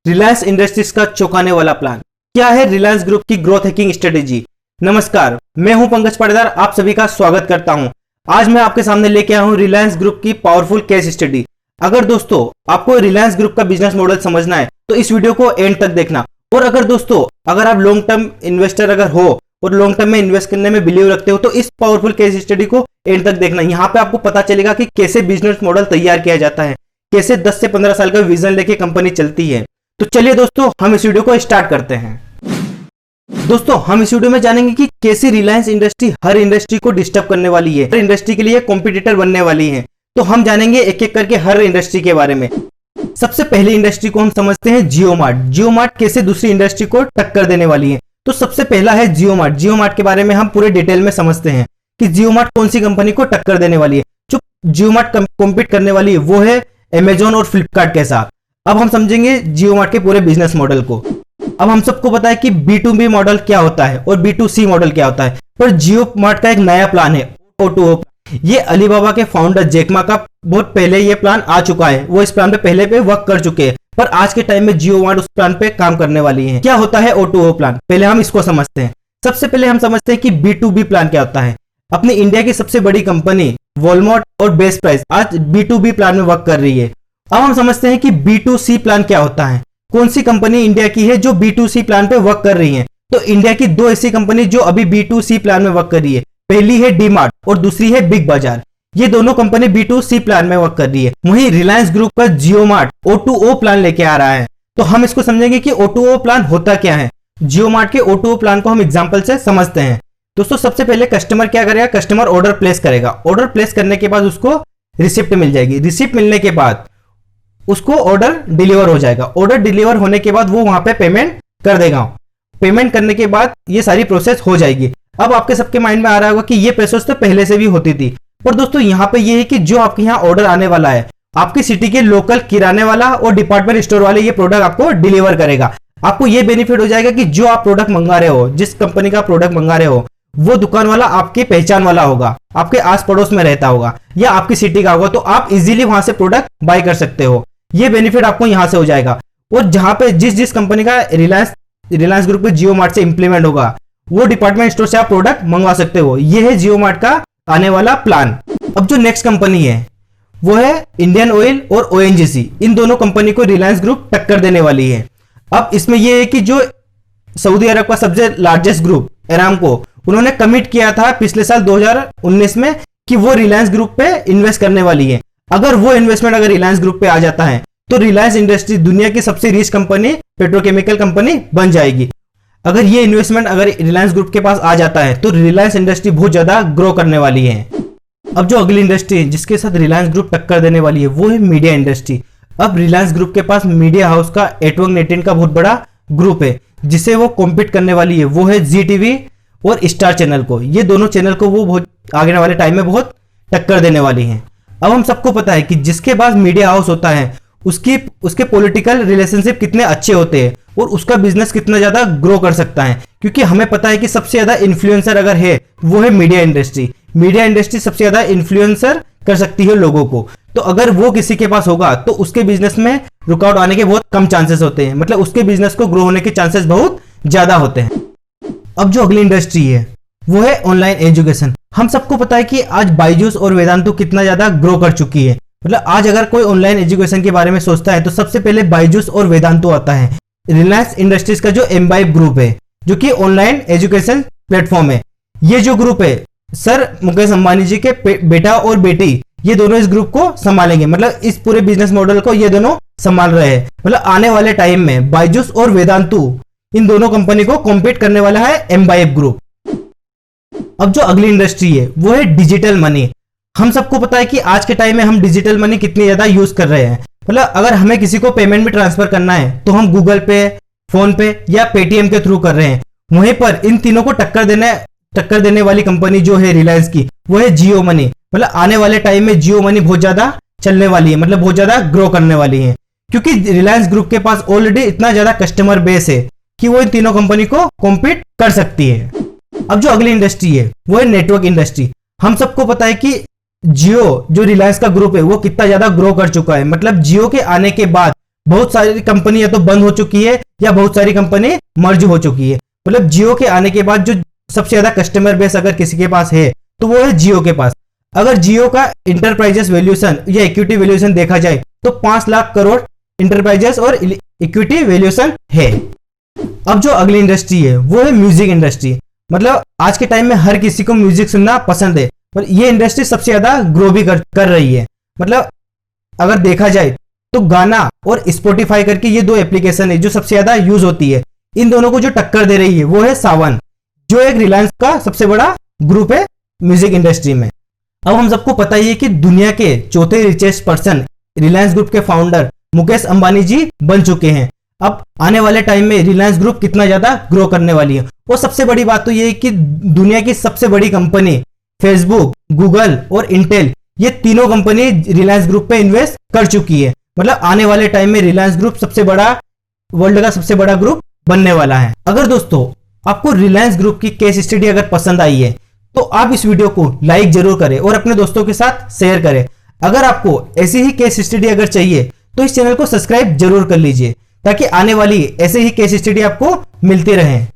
Reliance industries का चौंकाने वाला प्लान। क्या है रिलायंस ग्रुप की ग्रोथ हैकिंग स्ट्रेटेजी? नमस्कार, मैं हूं पंकज पाटीदार, आप सभी का स्वागत करता हूं। आज मैं आपके सामने लेके आया हूं रिलायंस ग्रुप की पावरफुल केस स्टडी। अगर दोस्तों आपको रिलायंस ग्रुप का बिजनेस मॉडल समझना है तो इस वीडियो को एंड तक देखना। और अगर आप लॉन्ग टर्म इन्वेस्टर अगर हो और लॉन्ग टर्म में इन्वेस्ट करने में बिलीव रखते हो तो इस पावरफुल केस स्टडी को एंड तक देखना। यहाँ पे आपको पता चलेगा कि कैसे बिजनेस मॉडल तैयार किया जाता है, कैसे 10 से 15 साल का विजन लेके कंपनी चलती है। तो चलिए दोस्तों, हम इस वीडियो को स्टार्ट करते हैं। दोस्तों, हम इस वीडियो में जानेंगे कि कैसे रिलायंस इंडस्ट्री हर इंडस्ट्री को डिस्टर्ब करने वाली है, हर इंडस्ट्री के लिए कॉम्पिटिटर बनने वाली है। तो हम जानेंगे एक एक करके हर इंडस्ट्री के बारे में। सबसे पहली इंडस्ट्री को हम समझते हैं जियो मार्ट। जियो मार्ट कैसे दूसरी इंडस्ट्री को टक्कर देने वाली है। तो सबसे पहला है जियो मार्ट। जियो मार्ट के बारे में हम पूरे डिटेल में समझते हैं कि जियो मार्ट कौन सी कंपनी को टक्कर देने वाली है। जो जियो मार्ट कॉम्पीट करने वाली है वो है अमेजॉन और फ्लिपकार्ट के साथ। अब हम समझेंगे जियो मार्ट के पूरे बिजनेस मॉडल को। अब हम सबको पता है कि B2B मॉडल क्या होता है और B2C मॉडल क्या होता है, पर जियो मार्ट का एक नया प्लान है O2O। ये अलीबाबा के फाउंडर जैक मा का बहुत पहले ये प्लान आ चुका है, वो इस प्लान पे पहले पे वर्क कर चुके हैं, पर आज के टाइम में जियो मार्ट उस प्लान पे काम करने वाली है। क्या होता है O2O प्लान, पहले हम इसको समझते हैं। सबसे पहले हम समझते हैं कि B2B प्लान क्या होता है। अपनी इंडिया की सबसे बड़ी कंपनी वॉलमार्ट और बेस्ट प्राइस आज B2B प्लान में वर्क कर रही है। अब हम समझते हैं कि B2C प्लान क्या होता है। कौन सी कंपनी इंडिया की है जो B2C प्लान पे वर्क कर रही है। तो इंडिया की दो ऐसी कंपनी जो अभी B2C प्लान में वर्क कर रही है, पहली है डी मार्ट और दूसरी है बिग बाजार। ये दोनों कंपनी B2C प्लान में वर्क कर रही है। वहीं रिलायंस ग्रुप का जियो मार्ट O2O प्लान लेके आ रहा है। तो हम इसको समझेंगे कि O2O प्लान होता क्या है। जियो मार्ट के O2O प्लान को हम एग्जाम्पल से समझते हैं। दोस्तों, सबसे पहले कस्टमर क्या करेगा, कस्टमर ऑर्डर प्लेस करेगा। ऑर्डर प्लेस करने के बाद उसको रिसिप्ट मिल जाएगी। रिसिप्ट मिलने के बाद उसको ऑर्डर डिलीवर हो जाएगा। ऑर्डर डिलीवर होने के बाद वो वहां पे पेमेंट कर देगा। पेमेंट करने के बाद ये सारी प्रोसेस हो जाएगी। अब आपके सबके माइंड में आ रहा होगा कि ये प्रोसेस तो पहले से भी होती थी, पर दोस्तों यहाँ पे ये है कि जो आपके यहाँ ऑर्डर आने वाला है, आपकी सिटी के लोकल किराने वाला और डिपार्टमेंट स्टोर वाले ये प्रोडक्ट आपको डिलीवर करेगा। आपको ये बेनिफिट हो जाएगा कि जो आप प्रोडक्ट मंगा रहे हो, जिस कंपनी का प्रोडक्ट मंगा रहे हो, वो दुकान वाला आपके पहचान वाला होगा, आपके आस पड़ोस में रहता होगा या आपकी सिटी का होगा, तो आप इजीली वहां से प्रोडक्ट बाय कर सकते हो। ये बेनिफिट आपको यहां से हो जाएगा। और जहां पे जिस कंपनी का रिलायंस ग्रुप के जियो मार्ट से इंप्लीमेंट होगा, वो डिपार्टमेंट स्टोर से आप प्रोडक्ट मंगवा सकते हो। ये है जियो मार्ट का आने वाला प्लान। अब जो नेक्स्ट कंपनी है वो है इंडियन ऑयल और ONGC। इन दोनों कंपनी को रिलायंस ग्रुप टक्कर देने वाली है। अब इसमें यह है कि जो सऊदी अरब का सबसे लार्जेस्ट ग्रुप अरामको, उन्होंने कमिट किया था पिछले साल 2019 में कि वो रिलायंस ग्रुप पे इन्वेस्ट करने वाली है। अगर वो इन्वेस्टमेंट अगर रिलायंस ग्रुप पे आ जाता है तो रिलायंस इंडस्ट्री दुनिया की सबसे रिच कंपनी, पेट्रोकेमिकल कंपनी बन जाएगी। अगर ये इन्वेस्टमेंट अगर रिलायंस ग्रुप के पास आ जाता है तो रिलायंस इंडस्ट्री बहुत ज्यादा ग्रो करने वाली है। अब जो अगली इंडस्ट्री है जिसके साथ रिलायंस ग्रुप टक्कर देने वाली है वो है मीडिया इंडस्ट्री। अब रिलायंस ग्रुप के पास मीडिया हाउस का A2 का बहुत बड़ा ग्रुप है जिसे वो कॉम्पीट करने वाली है। वो है ZTV और स्टार चैनल को। ये दोनों चैनल को वो बहुत आगे वाले टाइम में बहुत टक्कर देने वाली हैं। अब हम सबको पता है कि जिसके पास मीडिया हाउस होता है उसके पॉलिटिकल रिलेशनशिप कितने अच्छे होते हैं और उसका बिजनेस कितना ज्यादा ग्रो कर सकता है। क्योंकि हमें पता है कि सबसे ज्यादा इन्फ्लुएंसर अगर है वो है मीडिया इंडस्ट्री। मीडिया इंडस्ट्री सबसे ज्यादा इन्फ्लुएंसर कर सकती है लोगों को। तो अगर वो किसी के पास होगा तो उसके बिजनेस में रुकावट आने के बहुत कम चांसेस होते हैं, मतलब उसके बिजनेस को ग्रो होने के चांसेस बहुत ज्यादा होते हैं। अब जो अगली इंडस्ट्री है वो है ऑनलाइन एजुकेशन। हम सबको पता है कि आज बायजूस और वेदांतु कितना ज्यादा ग्रो कर चुकी है। मतलब आज अगर कोई ऑनलाइन एजुकेशन के बारे में सोचता है तो सबसे पहले बायजूस और वेदांतु आता है। रिलायंस इंडस्ट्रीज का जो एमबाइब ग्रुप है जो कि ऑनलाइन एजुकेशन प्लेटफॉर्म है, ये जो ग्रुप है सर मुकेश अंबानी जी के बेटा और बेटी ये दोनों इस ग्रुप को संभालेंगे। मतलब इस पूरे बिजनेस मॉडल को ये दोनों संभाल रहे हैं। मतलब आने वाले टाइम में बायजूस और वेदांतु इन दोनों कंपनी को कॉम्पीट करने वाला है एमबाइब ग्रुप। अब जो अगली इंडस्ट्री है वो है डिजिटल मनी। हम सबको पता है कि आज के टाइम में हम डिजिटल मनी कितनी ज्यादा यूज कर रहे हैं। मतलब अगर हमें किसी को पेमेंट भी ट्रांसफर करना है तो हम गूगल पे, फोन पे या पेटीएम के थ्रू कर रहे हैं। वहीं पर इन तीनों को टक्कर देने वाली कंपनी जो है रिलायंस की वो है जियो मनी। मतलब आने वाले टाइम में जियो मनी बहुत ज्यादा चलने वाली है, मतलब बहुत ज्यादा ग्रो करने वाली है। क्योंकि रिलायंस ग्रुप के पास ऑलरेडी इतना ज्यादा कस्टमर बेस है कि वो इन तीनों कंपनी को कॉम्पीट कर सकती है। अब जो अगली इंडस्ट्री है वो है नेटवर्क इंडस्ट्री। हम सबको पता है कि जियो जो रिलायंस का ग्रुप है वो कितना ज्यादा ग्रो कर चुका है। मतलब जियो के आने के बाद बहुत सारी कंपनी या तो बंद हो चुकी है या बहुत सारी कंपनी मर्ज हो चुकी है। मतलब जियो के आने के बाद जो सबसे ज्यादा कस्टमर बेस अगर किसी के पास है तो वो है जियो के पास। अगर जियो का इंटरप्राइजेस वैल्यूएशन या इक्विटी वैल्यूएशन देखा जाए तो 5 लाख करोड़ इंटरप्राइजेस और इक्विटी वैल्यूएशन है। अब जो अगली इंडस्ट्री है वो है म्यूजिक इंडस्ट्री। मतलब आज के टाइम में हर किसी को म्यूजिक सुनना पसंद है, पर ये इंडस्ट्री सबसे ज्यादा ग्रो भी कर रही है। मतलब अगर देखा जाए तो गाना और स्पॉटिफाई करके ये दो एप्लीकेशन है जो सबसे ज्यादा यूज होती है। इन दोनों को जो टक्कर दे रही है वो है सावन, जो एक रिलायंस का सबसे बड़ा ग्रुप है म्यूजिक इंडस्ट्री में। अब हम सबको पता ही है कि दुनिया के चौथे रिचेस्ट पर्सन रिलायंस ग्रुप के फाउंडर मुकेश अंबानी जी बन चुके हैं। अब आने वाले टाइम में रिलायंस ग्रुप कितना ज्यादा ग्रो करने वाली है। और सबसे बड़ी बात तो ये है कि दुनिया की सबसे बड़ी कंपनी फेसबुक, गूगल और इंटेल, ये तीनों कंपनी रिलायंस ग्रुप पे इन्वेस्ट कर चुकी है। मतलब आने वाले टाइम में रिलायंस ग्रुप सबसे बड़ा, वर्ल्ड का सबसे बड़ा ग्रुप बनने वाला है। अगर दोस्तों आपको रिलायंस ग्रुप की केस स्टडी अगर पसंद आई है तो आप इस वीडियो को लाइक जरूर करें और अपने दोस्तों के साथ शेयर करें। अगर आपको ऐसी ही केस स्टडी अगर चाहिए तो इस चैनल को सब्सक्राइब जरूर कर लीजिए, ताकि आने वाली ऐसे ही केस स्टडी आपको मिलती रहें।